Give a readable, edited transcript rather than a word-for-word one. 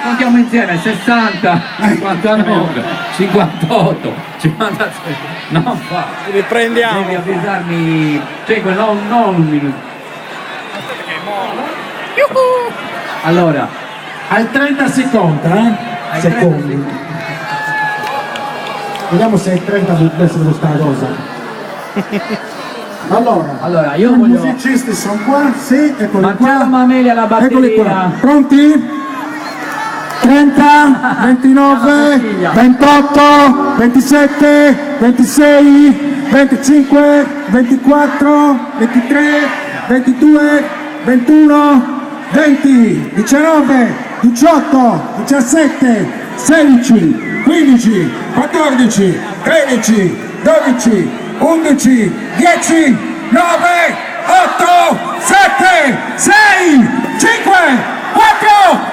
contiamo insieme, 60, 59, 58, 56, non fa. Riprendiamo. Devi avvisarmi, 5, non un minuto. Aspetta che è morto. Allora, Al 30 secondi, ai secondi. 30 Vediamo se è 30 adesso questa cosa. Allora, io i voglio... musicisti sono qua, sì, eccoli Marcello qua. Mameli alla Eccoli qua. batteria. Pronti? 30, 29, 28, 27, 26, 25, 24, 23, 22, 21, 20, 19, 18, 17, 16, 15, 14, 13, 12, 11, 10, 9, 8, 7, 6, 5, 4,